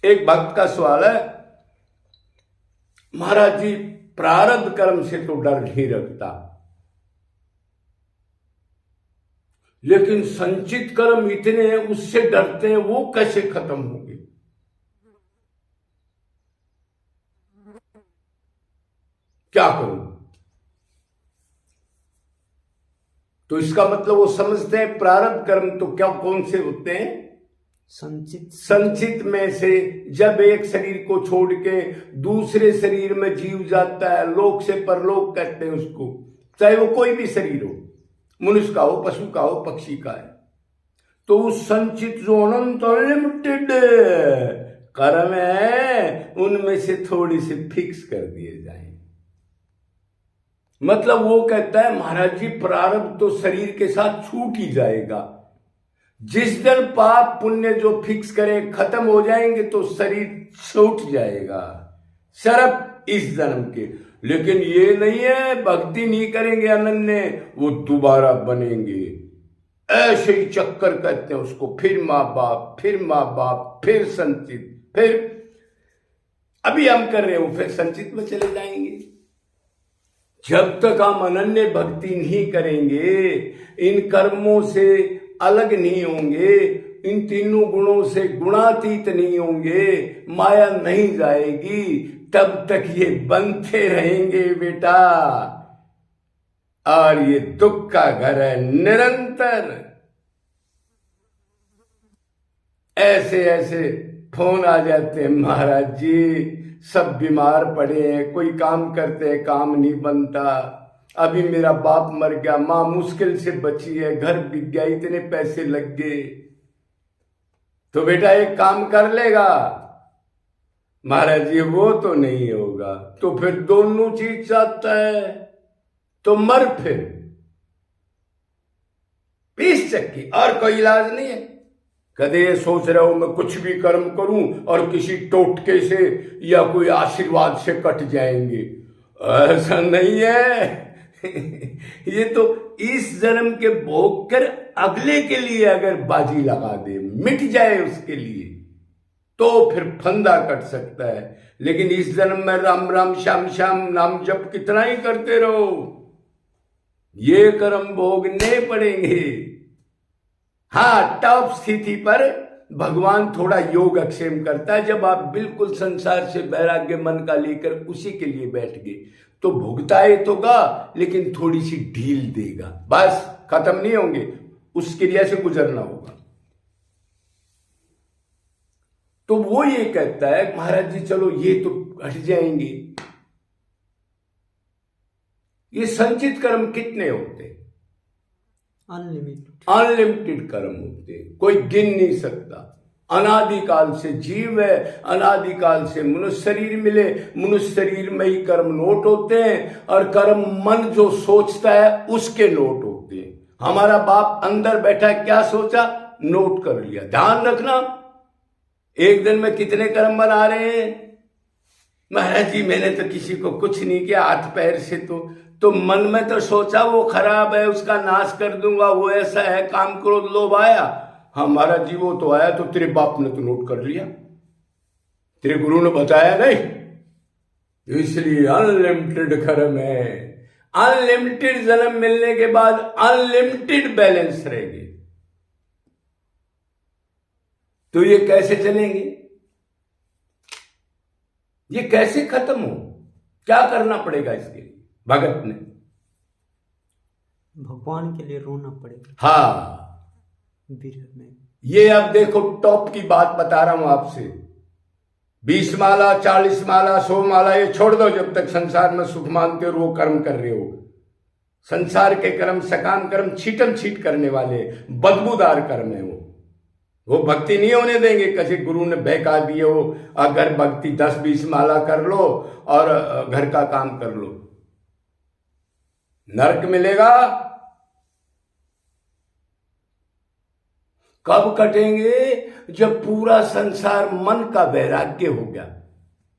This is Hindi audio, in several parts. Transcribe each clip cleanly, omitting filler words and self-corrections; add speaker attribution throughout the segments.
Speaker 1: एक भक्त का सवाल है, महाराज जी प्रारब्ध कर्म से तो डर नहीं रखता, लेकिन संचित कर्म इतने हैं उससे डरते हैं, वो कैसे खत्म होंगे? क्या करूं? तो इसका मतलब वो समझते हैं प्रारब्ध कर्म तो क्या कौन से होते हैं? संचित में से जब एक शरीर को छोड़ के दूसरे शरीर में जीव जाता है, लोक से परलोक कहते हैं उसको, चाहे वो कोई भी शरीर हो, मनुष्य का हो, पशु का हो, पक्षी का है, तो उस संचित जो अनंत अनलिमिटेड कर्म है उनमें से थोड़ी सी फिक्स कर दिए जाए। मतलब वो कहता है महाराज जी प्रारब्ध तो शरीर के साथ छूट ही जाएगा, जिस दिन पाप पुण्य जो फिक्स करे खत्म हो जाएंगे तो शरीर छूट जाएगा सिर्फ इस जन्म के। लेकिन ये नहीं है भक्ति नहीं करेंगे अनन्य वो दोबारा बनेंगे, ऐसे ही चक्कर कहते हैं उसको, फिर माँ बाप, फिर माँ बाप, फिर संचित, फिर अभी हम कर रहे हो फिर संचित में चले जाएंगे। जब तक हम अनन्य भक्ति नहीं करेंगे, इन कर्मों से अलग नहीं होंगे, इन तीनों गुणों से गुणातीत नहीं होंगे, माया नहीं जाएगी, तब तक ये बनते रहेंगे बेटा, और ये दुख का घर है निरंतर। ऐसे ऐसे फोन आ जाते हैं महाराज जी सब बीमार पड़े हैं, कोई काम करते हैं काम नहीं बनता, अभी मेरा बाप मर गया, मां मुश्किल से बची है, घर बिक गया, इतने पैसे लग गए। तो बेटा एक काम कर लेगा? महाराज जी वो तो नहीं होगा। तो फिर दोनों चीज चाहता है तो मर फिर, पीस चक्की, और कोई इलाज नहीं है। कदे ये सोच रहे हो मैं कुछ भी कर्म करूं और किसी टोटके से या कोई आशीर्वाद से कट जाएंगे, ऐसा नहीं है। ये तो इस जन्म के भोग कर अगले के लिए अगर बाजी लगा दे, मिट जाए उसके लिए, तो फिर फंदा कट सकता है। लेकिन इस जन्म में राम राम श्याम श्याम नाम जप कितना ही करते रहो, ये कर्म भोगने पड़ेंगे। हाँ, टॉप स्थिति पर भगवान थोड़ा योग अक्षेम करता है, जब आप बिल्कुल संसार से वैराग्य मन का लेकर उसी के लिए बैठ गए तो भुगताए तो गा, लेकिन थोड़ी सी ढील देगा, बस खत्म नहीं होंगे, उस क्रिया से गुजरना होगा। तो वो ये कहता है महाराज जी चलो ये तो हट जाएंगे। ये संचित कर्म कितने होते? अनलिमिटेड कर्म होते, कोई गिन नहीं सकता। अनादिकाल से जीव है, अनादिकाल से मनुष्य शरीर मिले, मनुष्य शरीर में ही कर्म नोट होते हैं, और कर्म मन जो सोचता है उसके नोट होते हैं। हमारा बाप अंदर बैठा है, क्या सोचा नोट कर लिया। ध्यान रखना एक दिन में कितने कर्म बना रहे हैं। महाराज जी मैंने तो किसी को कुछ नहीं किया, हाथ पैर से तो मन में तो सोचा वो खराब है उसका नाश कर दूंगा, वो ऐसा है, काम क्रोध लोभ आया। हमारा जीवो तो आया तो तेरे बाप ने तो नोट कर लिया, तेरे गुरु ने बताया नहीं। इसलिए अनलिमिटेड कर्म है, अनलिमिटेड जन्म मिलने के बाद अनलिमिटेड बैलेंस रहेगी। तो ये कैसे चलेंगे, ये कैसे खत्म हो? क्या करना पड़ेगा इसके लिए? भगत ने
Speaker 2: भगवान के लिए रोना पड़ेगा।
Speaker 1: हाँ,
Speaker 2: विरह में।
Speaker 1: ये अब देखो टॉप की बात बता रहा हूं आपसे, 20 माला 40 माला 100 माला ये छोड़ दो, जब तक संसार में सुख मानते हो वो कर्म कर रहे हो। संसार के कर्म, सकाम कर्म छीटम छीट करने वाले बदबूदार कर्म है वो भक्ति नहीं होने देंगे। किसी गुरु ने बहका दिए हो, अगर भक्ति 10-20 माला कर लो और घर का काम कर लो, नरक मिलेगा। कब कटेंगे? जब पूरा संसार मन का वैराग्य हो गया।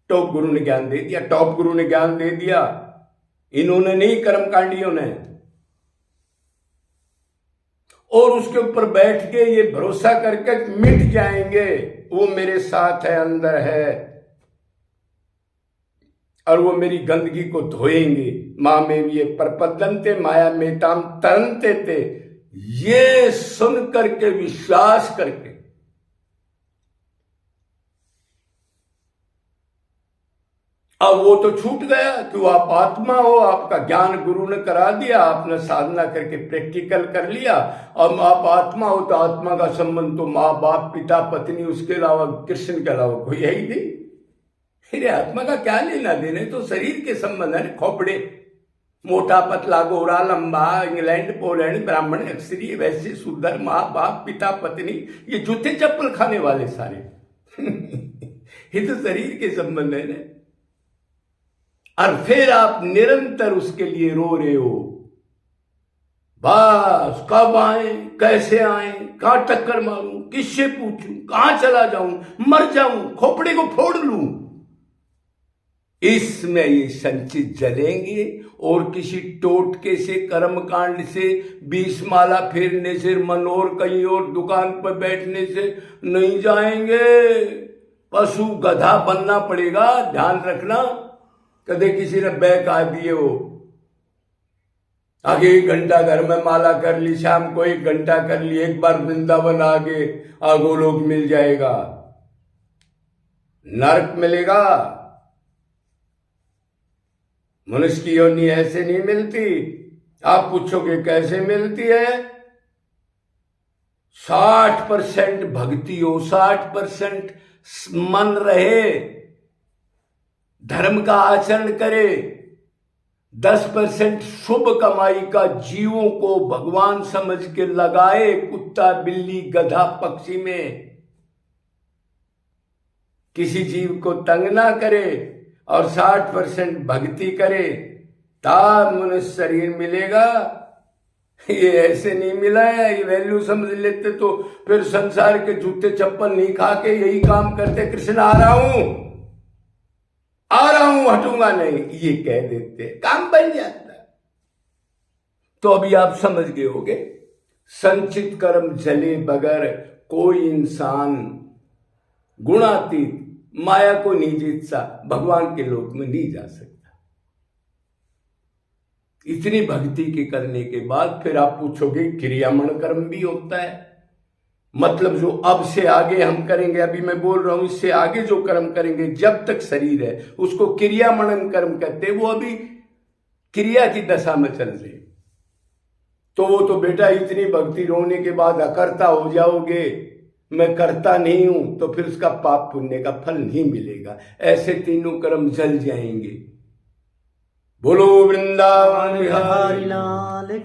Speaker 1: टॉप गुरु ने ज्ञान दे दिया, टॉप गुरु ने ज्ञान दे दिया, इन्होंने नहीं कर्मकांडियों ने। और उसके ऊपर बैठ के ये भरोसा करके मिट जाएंगे, वो मेरे साथ है, अंदर है, और वो मेरी गंदगी को धोएंगे। माँ में ये परपदंते माया में ताम तरनते थे, ये सुन करके विश्वास करके अब वो तो छूट गया कि वो आप आत्मा हो, आपका ज्ञान गुरु ने करा दिया, आपने साधना करके प्रैक्टिकल कर लिया। अब आप आत्मा हो तो आत्मा का संबंध तो माँ बाप पिता पत्नी, उसके अलावा कृष्ण के अलावा कोई है ही नहीं। फिर आत्मा का क्या लेना देना, तो शरीर के संबंध है। खोपड़े, मोटा पतला गोरा लंबा, इंग्लैंड पोलैंड ब्राह्मण अक्षरी वैश्य शूद्र, माँ बाप पिता पत्नी, ये जूते चप्पल खाने वाले सारे ये तो शरीर के संबंध है ना। और फिर आप निरंतर उसके लिए रो रहे हो, बस कब आए, कैसे आए, कहां टक्कर मारूं, किससे पूछूं, कहां चला जाऊं, मर जाऊं, खोपड़े को फोड़ लूं। इसमें ये संचित जलेंगे और किसी टोटके से, कर्मकांड से, 20 माला फेरने से, मनोर कहीं और दुकान पर बैठने से नहीं जाएंगे। पशु गधा बनना पड़ेगा। ध्यान रखना, कदे किसी ने बैक आ दिए हो, आगे 1 घंटा घर में माला कर ली, शाम को 1 घंटा कर ली, एक बार वृंदावन आगे गोलोक मिल जाएगा, नरक मिलेगा। मनुष्य की योनि ऐसे नहीं मिलती। आप पूछोगे कैसे मिलती है? 60% भक्ति हो, 60% मन रहे, धर्म का आचरण करे, 10% शुभ कमाई का जीवों को भगवान समझ के लगाए, कुत्ता बिल्ली गधा पक्षी में किसी जीव को तंग ना करे, और 60% भक्ति करे, तब मनुष्य शरीर मिलेगा। ये ऐसे नहीं मिला है। ये वैल्यू समझ लेते तो फिर संसार के जूते चप्पल नहीं खा के यही काम करते, कृष्ण आ रहा हूं हटूंगा नहीं, ये कह देते, काम बन जाता। तो अभी आप समझ गए होगे, संचित कर्म जले बगैर कोई इंसान गुणातीत माया को नहीं जीत सा, भगवान के लोक में नहीं जा सकता। इतनी भक्ति के करने के बाद फिर आप पूछोगे क्रियामण कर्म भी होता है, मतलब जो अब से आगे हम करेंगे, अभी मैं बोल रहा हूं इससे आगे जो कर्म करेंगे जब तक शरीर है उसको क्रियामणन कर्म कहते हैं। वो अभी क्रिया की दशा में चल रहे, तो वो तो बेटा इतनी भक्ति होने के बाद अकर्ता हो जाओगे, मैं करता नहीं हूं, तो फिर उसका पाप पुण्य का फल नहीं मिलेगा। ऐसे तीनों कर्म जल जाएंगे। बोलो वृंदावन बिहारी लाल की।